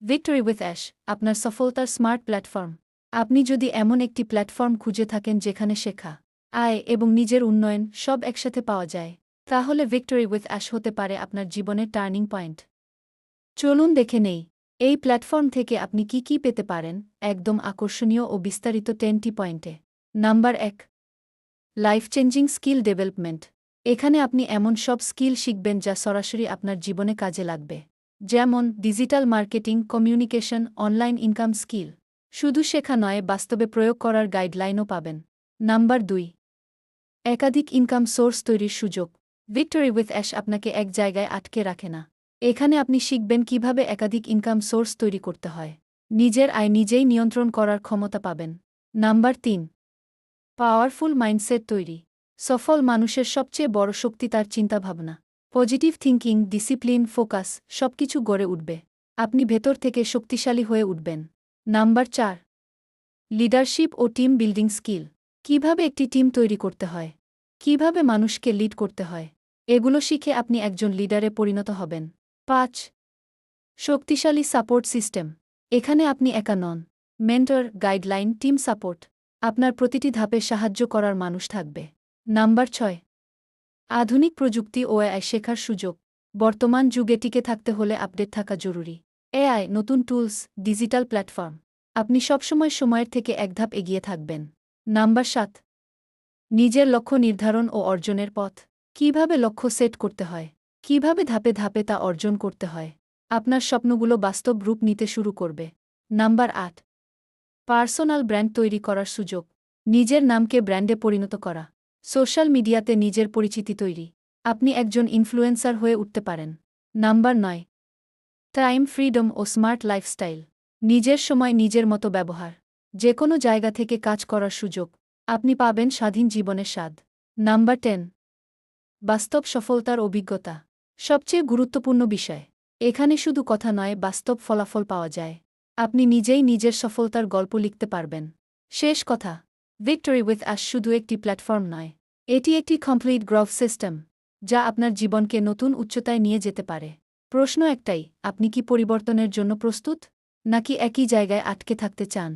Victory with ash আপনার সফলতার smart platform. আপনি যদি এমন একটি প্ল্যাটফর্ম খুঁজে থাকেন যেখানে শেখা, আয় এবং নিজের উন্নয়ন সব একসাথে পাওয়া যায়, তাহলে ভিক্টরি উইথ অ্যাশ হতে পারে আপনার জীবনের টার্নিং পয়েন্ট। চলুন দেখে নেই এই প্ল্যাটফর্ম থেকে আপনি কি কি পেতে পারেন, একদম আকর্ষণীয় ও বিস্তারিত 10টি পয়েন্টে। Number 1, life changing skill development. এখানে আপনি এমন সব স্কিল শিখবেন যা সরাসরি আপনার জীবনে কাজে লাগবে, যেমন digital marketing, communication, online income skill. শুধু শেখা নয়, বাস্তবে প্রয়োগ করার গাইডলাইনও পাবেন। নাম্বার 2, একাধিক ইনকাম সোর্স তৈরির সুযোগ। ভিক্টরি উইথ অ্যাশ আপনাকে এক জায়গায় আটকে রাখে না। এখানে আপনি শিখবেন কিভাবে একাধিক ইনকাম সোর্স তৈরি করতে হয়। নিজের আয় নিজেই নিয়ন্ত্রণ করার ক্ষমতা পাবেন। নাম্বার 3, পাওয়ারফুল মাইন্ডসেট তৈরি। সফল মানুষের সবচেয়ে বড় শক্তি তার চিন্তাভাবনা। পজিটিভ থিঙ্কিং, ডিসিপ্লিন, ফোকাস সবকিছু গড়ে উঠবে। আপনি ভেতর থেকে শক্তিশালী হয়ে উঠবেন। নাম্বার 4, লিডারশিপ ও টিম বিল্ডিং স্কিল। কিভাবে একটি টিম তৈরি করতে হয়, কিভাবে মানুষকে লিড করতে হয়, এগুলো শিখে আপনি একজন লিডারে পরিণত হবেন। 5, শক্তিশালী সাপোর্ট সিস্টেম। এখানে আপনি একা নন। মেন্টর, গাইডলাইন, টিম সাপোর্ট, আপনার প্রতিটি ধাপে সাহায্য করার মানুষ থাকবে। নাম্বার 6, আধুনিক প্রযুক্তি ও এআই শেখার সুযোগ। বর্তমান যুগে টিকে থাকতে হলে আপডেট থাকা জরুরি। এআই, নতুন টুলস, ডিজিটাল প্ল্যাটফর্ম, আপনি সবসময় সময়ের থেকে এক ধাপ এগিয়ে থাকবেন। নাম্বার 7, নিজের লক্ষ্য নির্ধারণ ও অর্জনের পথ। কিভাবে লক্ষ্য সেট করতে হয়, কিভাবে ধাপে ধাপে তা অর্জন করতে হয়, আপনার স্বপ্নগুলো বাস্তব রূপ নিতে শুরু করবে। নাম্বার 8, পার্সোনাল ব্র্যান্ড তৈরি করার সুযোগ। নিজের নামকে ব্র্যান্ডে পরিণত করা। সোশ্যাল মিডিয়াতে নিজের পরিচিতি তৈরি। আপনি একজন ইনফ্লুয়েন্সার হয়ে উঠতে পারেন। নাম্বার 9, টাইম ফ্রিডম ও স্মার্ট লাইফস্টাইল। নিজের সময় নিজের মতো ব্যবহার। যে কোনো জায়গা থেকে কাজ করার সুযোগ। আপনি পাবেন স্বাধীন জীবনের স্বাদ। নাম্বার 10, বাস্তব সফলতার অভিজ্ঞতা। সবচেয়ে গুরুত্বপূর্ণ বিষয়, এখানে শুধু কথা নয়, বাস্তব ফলাফল পাওয়া যায়। আপনি নিজেই নিজের সফলতার গল্প লিখতে পারবেন। শেষ কথা, ভিক্টরি উইথ অ্যাশ শুধু একটি প্ল্যাটফর্ম নয়, এটি একটি কমপ্লিট গ্রোথ সিস্টেম, যা আপনার জীবনকে নতুন উচ্চতায় নিয়ে যেতে পারে। প্রশ্ন একটাই, আপনি কি পরিবর্তনের জন্য প্রস্তুত, নাকি একই জায়গায় আটকে থাকতে চান?